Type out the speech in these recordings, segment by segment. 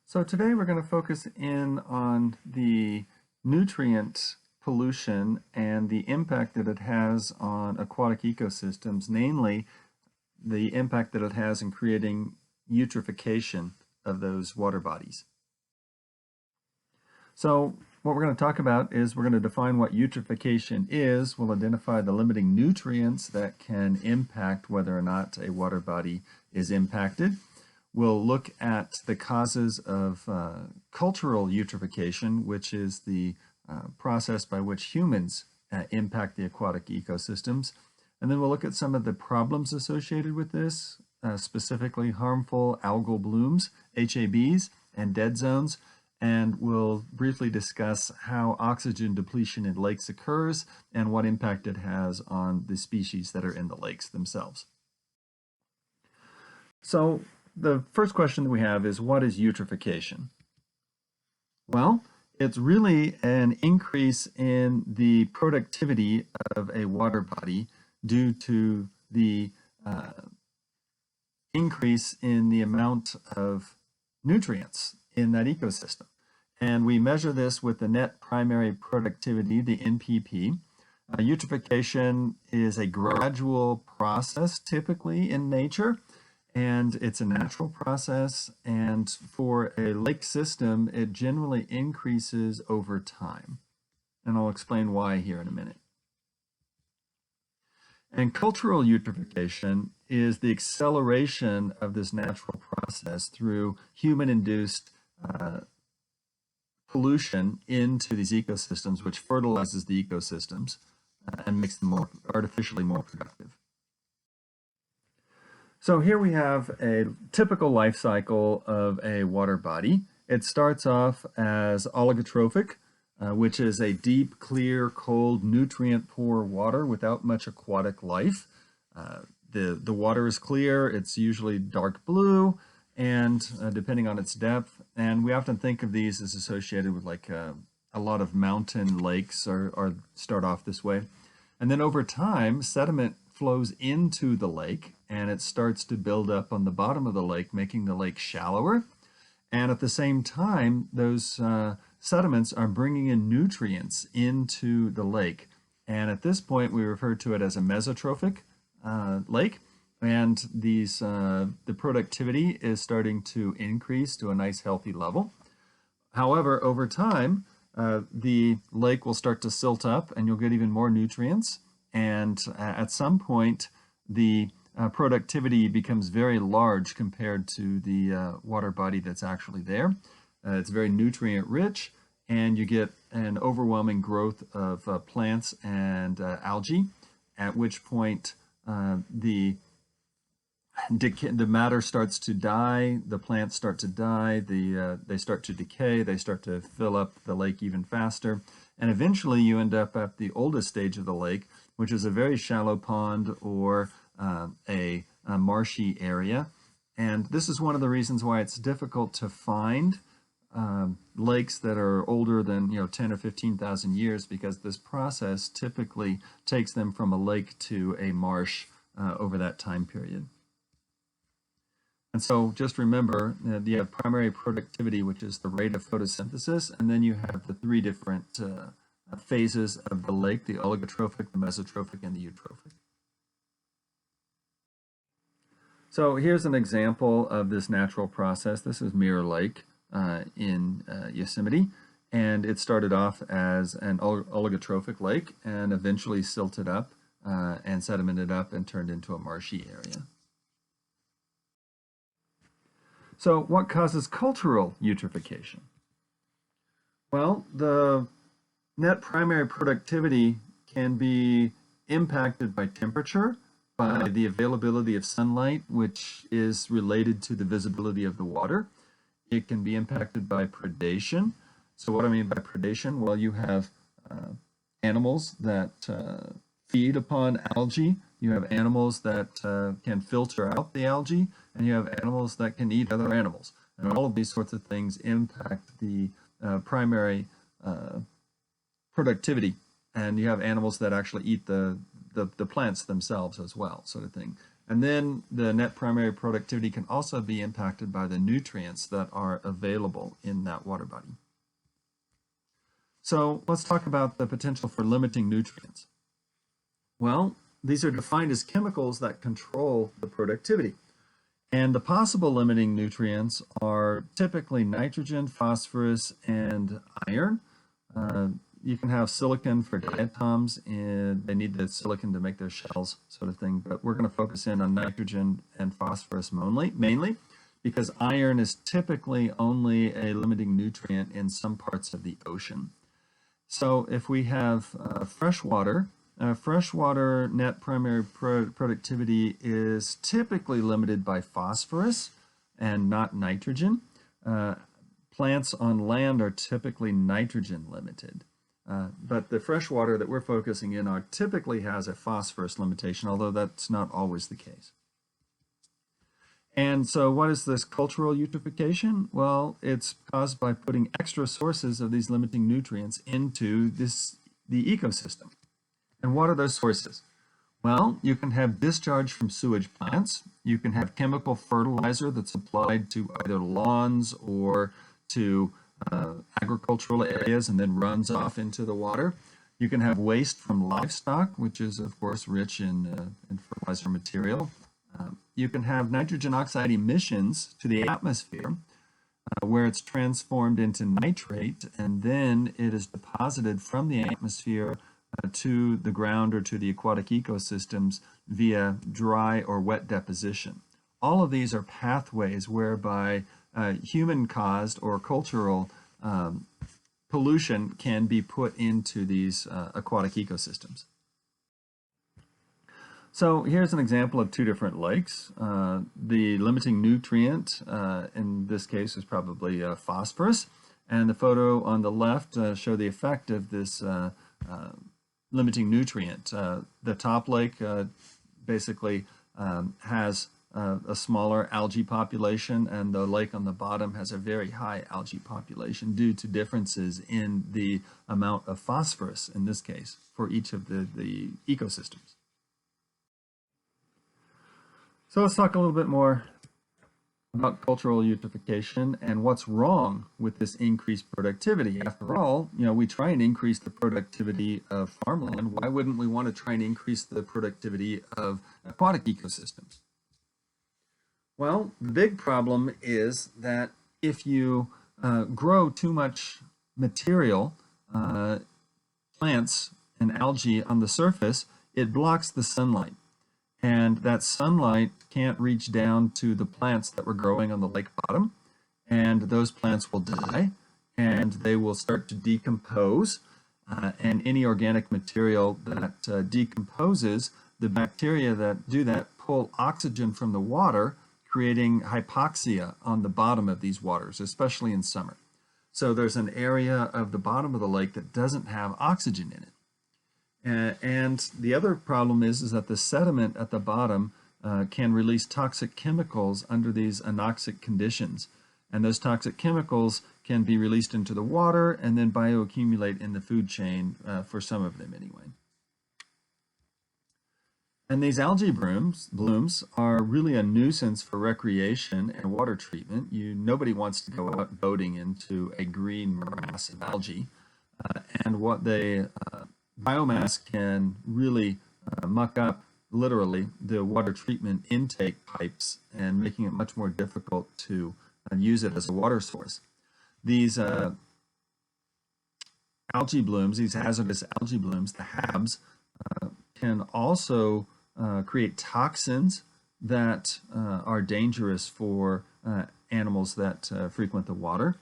So today we're going to focus in on the nutrient pollution and the impact that it has on aquatic ecosystems, namely the impact that it has in creating eutrophication of those water bodies. So what we're going to talk about is we're going to define what eutrophication is. We'll identify the limiting nutrients that can impact whether or not a water body is impacted. We'll look at the causes of cultural eutrophication, which is the process by which humans impact the aquatic ecosystems. And then we'll look at some of the problems associated with this, specifically harmful algal blooms, HABs, and dead zones. And we'll briefly discuss how oxygen depletion in lakes occurs and what impact it has on the species that are in the lakes themselves. So the first question that we have is, what is eutrophication? Well, it's really an increase in the productivity of a water body due to the increase in the amount of nutrients in that ecosystem. And we measure this with the net primary productivity, the NPP. Eutrophication is a gradual process typically in nature, and it's a natural process, and for a lake system, it generally increases over time. And I'll explain why here in a minute. And cultural eutrophication is the acceleration of this natural process through human-induced pollution into these ecosystems, which fertilizes the ecosystems and makes them artificially more productive. So here we have a typical life cycle of a water body. It starts off as oligotrophic, which is a deep, clear, cold, nutrient-poor water without much aquatic life. The water is clear, it's usually dark blue, and depending on its depth, and we often think of these as associated with like a lot of mountain lakes or start off this way. And then over time, sediment flows into the lake and it starts to build up on the bottom of the lake, making the lake shallower. And at the same time, those sediments are bringing in nutrients into the lake. And at this point, we refer to it as a mesotrophic lake. And these the productivity is starting to increase to a nice healthy level. However, over time, the lake will start to silt up and you'll get even more nutrients. And at some point, the productivity becomes very large compared to the water body that's actually there. It's very nutrient rich, and you get an overwhelming growth of plants and algae, at which point the matter starts to die, the plants start to die, they start to decay, they start to fill up the lake even faster, and eventually you end up at the oldest stage of the lake, which is a very shallow pond or a marshy area. And this is one of the reasons why it's difficult to find lakes that are older than 10 or 15,000 years, because this process typically takes them from a lake to a marsh over that time period. And so just remember that you have primary productivity, which is the rate of photosynthesis, and then you have the three different phases of the lake: the oligotrophic, the mesotrophic, and the eutrophic. So here's an example of this natural process. This is Mirror Lake in Yosemite, and it started off as an oligotrophic lake and eventually silted up and sedimented up and turned into a marshy area. So what causes cultural eutrophication? Well, the net primary productivity can be impacted by temperature, by the availability of sunlight, which is related to the visibility of the water. It can be impacted by predation. So what I mean by predation? Well, you have animals that feed upon algae. You have animals that can filter out the algae, and you have animals that can eat other animals. And all of these sorts of things impact the primary productivity. And you have animals that actually eat the plants themselves as well, sort of thing. And then the net primary productivity can also be impacted by the nutrients that are available in that water body. So let's talk about the potential for limiting nutrients. Well, these are defined as chemicals that control the productivity. And the possible limiting nutrients are typically nitrogen, phosphorus, and iron. You can have silicon for diatoms, and they need the silicon to make their shells, sort of thing. But we're going to focus in on nitrogen and phosphorus mainly, because iron is typically only a limiting nutrient in some parts of the ocean. So if we have freshwater net primary productivity is typically limited by phosphorus and not nitrogen. Plants on land are typically nitrogen limited. But the freshwater that we're focusing in on typically has a phosphorus limitation, although that's not always the case. And so what is this cultural eutrophication? Well, it's caused by putting extra sources of these limiting nutrients into the ecosystem. And what are those sources? Well, you can have discharge from sewage plants. You can have chemical fertilizer that's applied to either lawns or to agricultural areas and then runs off into the water. You can have waste from livestock, which is, of course, rich in fertilizer material. You can have nitrogen oxide emissions to the atmosphere, where it's transformed into nitrate, and then it is deposited from the atmosphere to the ground or to the aquatic ecosystems via dry or wet deposition. All of these are pathways whereby human-caused or cultural pollution can be put into these aquatic ecosystems. So here's an example of two different lakes. The limiting nutrient in this case is probably phosphorus, and the photo on the left show the effect of this limiting nutrient. The top lake basically has a smaller algae population, and the lake on the bottom has a very high algae population due to differences in the amount of phosphorus, in this case, for each of the ecosystems. So let's talk a little bit more about cultural eutrophication and what's wrong with this increased productivity. After all, we try and increase the productivity of farmland. Why wouldn't we want to try and increase the productivity of aquatic ecosystems? Well, the big problem is that if you grow too much material, plants and algae on the surface, it blocks the sunlight. And that sunlight can't reach down to the plants that were growing on the lake bottom, and those plants will die, and they will start to decompose, and any organic material that decomposes, the bacteria that do that pull oxygen from the water, creating hypoxia on the bottom of these waters, especially in summer. So there's an area of the bottom of the lake that doesn't have oxygen in it. And the other problem is that the sediment at the bottom can release toxic chemicals under these anoxic conditions. And those toxic chemicals can be released into the water and then bioaccumulate in the food chain, for some of them anyway. And these algae blooms are really a nuisance for recreation and water treatment. Nobody wants to go out boating into a green morass of algae. And what they biomass can really muck up, literally, the water treatment intake pipes and making it much more difficult to use it as a water source. These algae blooms, these hazardous algae blooms, the HABs, can also create toxins that are dangerous for animals that frequent the water.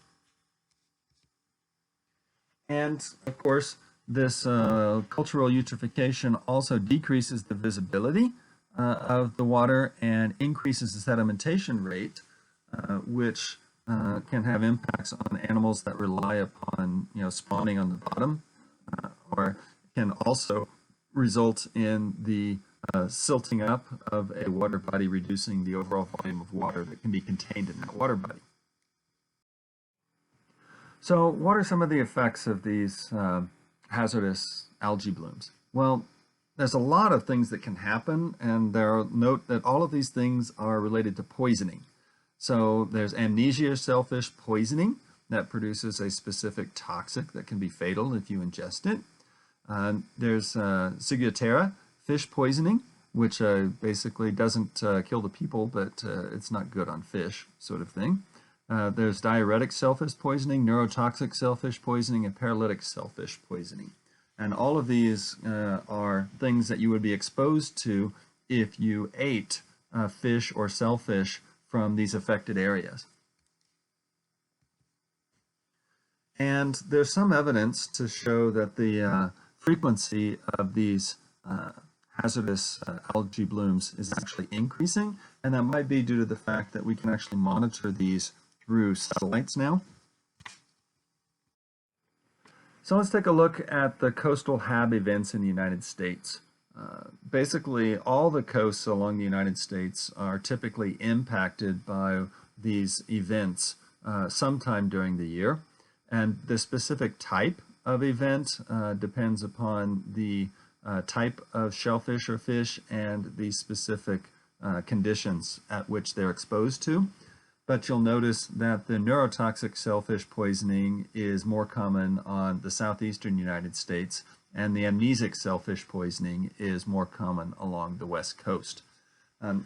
And, of course, this cultural eutrophication also decreases the visibility of the water and increases the sedimentation rate, which can have impacts on animals that rely upon spawning on the bottom, or can also result in the silting up of a water body, reducing the overall volume of water that can be contained in that water body. So what are some of the effects of these hazardous algae blooms? Well, there's a lot of things that can happen, and note that all of these things are related to poisoning. So there's amnesia shellfish poisoning that produces a specific toxic that can be fatal if you ingest it. There's ciguatera fish poisoning, which basically doesn't kill the people, but it's not good on fish, sort of thing. There's diuretic shellfish poisoning, neurotoxic shellfish poisoning, and paralytic shellfish poisoning. And all of these are things that you would be exposed to if you ate fish or shellfish from these affected areas. And there's some evidence to show that the frequency of these hazardous algae blooms is actually increasing, and that might be due to the fact that we can actually monitor these through satellites now. So let's take a look at the coastal HAB events in the United States. Basically, all the coasts along the United States are typically impacted by these events sometime during the year, and the specific type of event depends upon the type of shellfish or fish and the specific conditions at which they're exposed to. But you'll notice that the neurotoxic shellfish poisoning is more common on the southeastern United States, and the amnesic shellfish poisoning is more common along the west coast.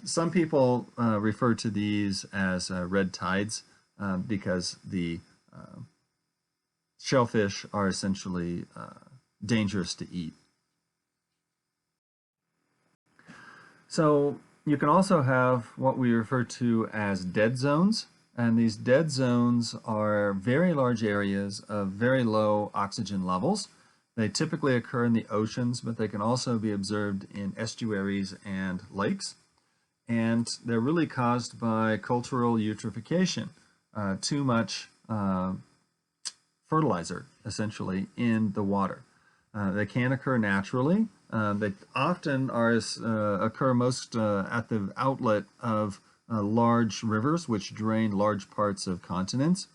Some people refer to these as red tides because the shellfish are essentially dangerous to eat. So you can also have what we refer to as dead zones, and these dead zones are very large areas of very low oxygen levels. They typically occur in the oceans, but they can also be observed in estuaries and lakes. And they're really caused by cultural eutrophication, too much fertilizer, essentially, in the water. They can occur naturally. They often occur most at the outlet of large rivers, which drain large parts of continents.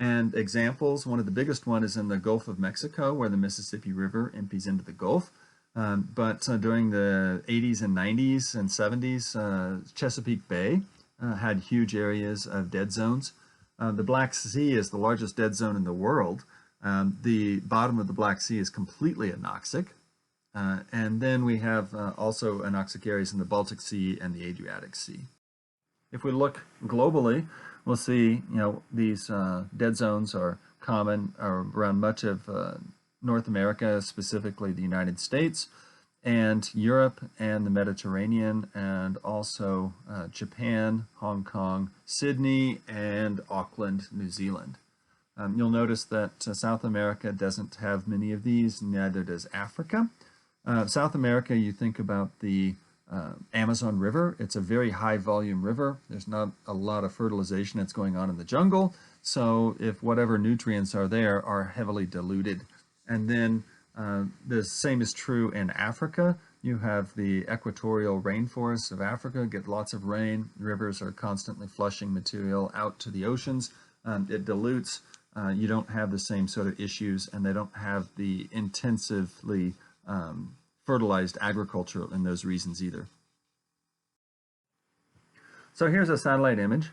And examples, one of the biggest one is in the Gulf of Mexico, where the Mississippi River empties into the Gulf. But during the 80s and 90s and 70s, Chesapeake Bay had huge areas of dead zones. The Black Sea is the largest dead zone in the world. The bottom of the Black Sea is completely anoxic. And then we have also anoxic areas in the Baltic Sea and the Adriatic Sea. If we look globally, we'll see, these dead zones are common around much of North America, specifically the United States, and Europe and the Mediterranean, and also Japan, Hong Kong, Sydney, and Auckland, New Zealand. You'll notice that South America doesn't have many of these, neither does Africa. South America, you think about the Amazon River. It's a very high volume river. There's not a lot of fertilization that's going on in the jungle. So if whatever nutrients are there are heavily diluted. And then the same is true in Africa. You have the equatorial rainforests of Africa, get lots of rain. Rivers are constantly flushing material out to the oceans. It dilutes. You don't have the same sort of issues, and they don't have the intensively fertilized agriculture in those regions either. So here's a satellite image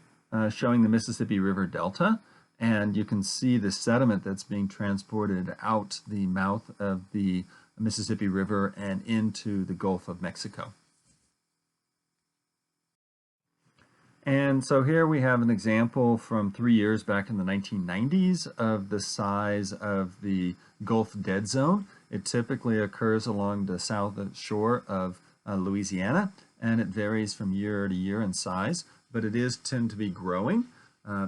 showing the Mississippi River Delta, and you can see the sediment that's being transported out the mouth of the Mississippi River and into the Gulf of Mexico. And so here we have an example from 3 years back in the 1990s of the size of the Gulf Dead Zone. It typically occurs along the south shore of Louisiana, and it varies from year to year in size, but it tend to be growing.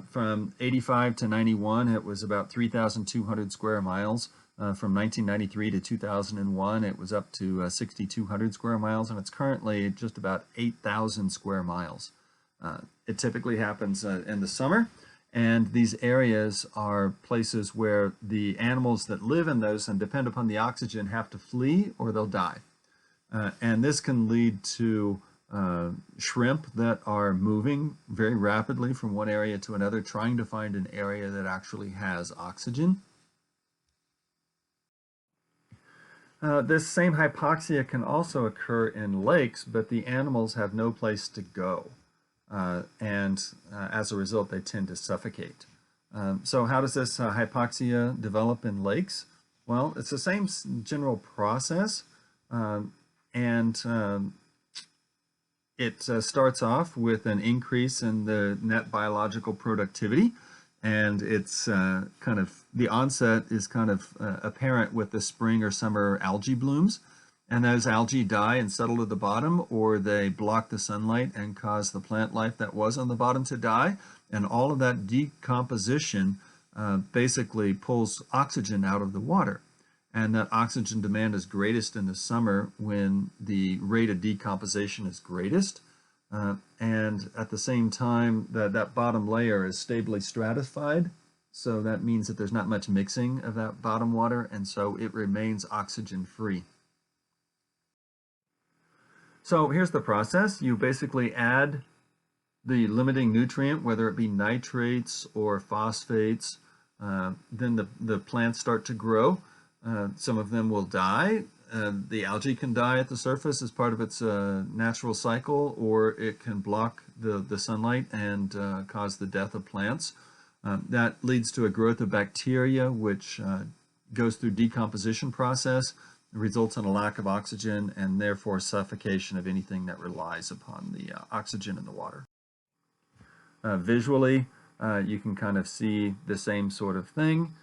From 85 to 91, it was about 3,200 square miles. From 1993 to 2001, it was up to 6,200 square miles, and it's currently just about 8,000 square miles. It typically happens in the summer, and these areas are places where the animals that live in those and depend upon the oxygen have to flee or they'll die. And this can lead to shrimp that are moving very rapidly from one area to another, trying to find an area that actually has oxygen. This same hypoxia can also occur in lakes, but the animals have no place to go. And as a result, they tend to suffocate. So how does this hypoxia develop in lakes? Well, it's the same general process, and it starts off with an increase in the net biological productivity, and it's the onset is kind of apparent with the spring or summer algae blooms. And those algae die and settle to the bottom, or they block the sunlight and cause the plant life that was on the bottom to die. And all of that decomposition basically pulls oxygen out of the water. And that oxygen demand is greatest in the summer when the rate of decomposition is greatest. And at the same time, that bottom layer is stably stratified. So that means that there's not much mixing of that bottom water, and so it remains oxygen free. So here's the process. You basically add the limiting nutrient, whether it be nitrates or phosphates. Then the plants start to grow. Some of them will die. The algae can die at the surface as part of its natural cycle, or it can block the sunlight and cause the death of plants. That leads to a growth of bacteria, which goes through decomposition process. It results in a lack of oxygen and therefore suffocation of anything that relies upon the oxygen in the water. Visually, you can kind of see the same sort of thing.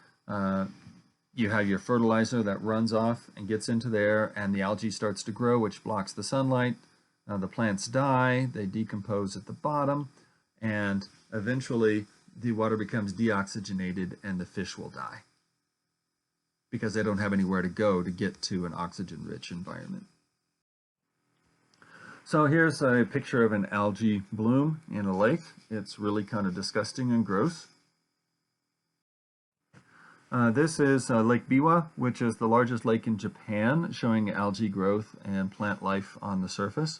You have your fertilizer that runs off and gets into there, and the algae starts to grow, which blocks the sunlight. The plants die, they decompose at the bottom, and eventually the water becomes deoxygenated and the fish will die, because they don't have anywhere to go to get to an oxygen-rich environment. So here's a picture of an algae bloom in a lake. It's really kind of disgusting and gross. This is Lake Biwa, which is the largest lake in Japan, showing algae growth and plant life on the surface.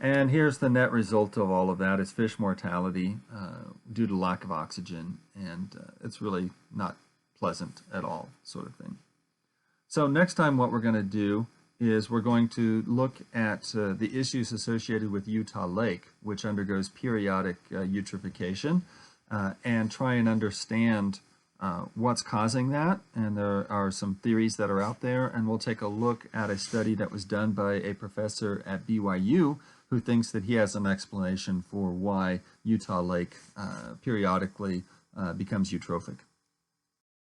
And here's the net result of all of that is fish mortality due to lack of oxygen, and it's really not pleasant at all, sort of thing. So next time what we're going to do is we're going to look at the issues associated with Utah Lake, which undergoes periodic eutrophication, and try and understand what's causing that. And there are some theories that are out there, and we'll take a look at a study that was done by a professor at BYU who thinks that he has an explanation for why Utah Lake periodically becomes eutrophic.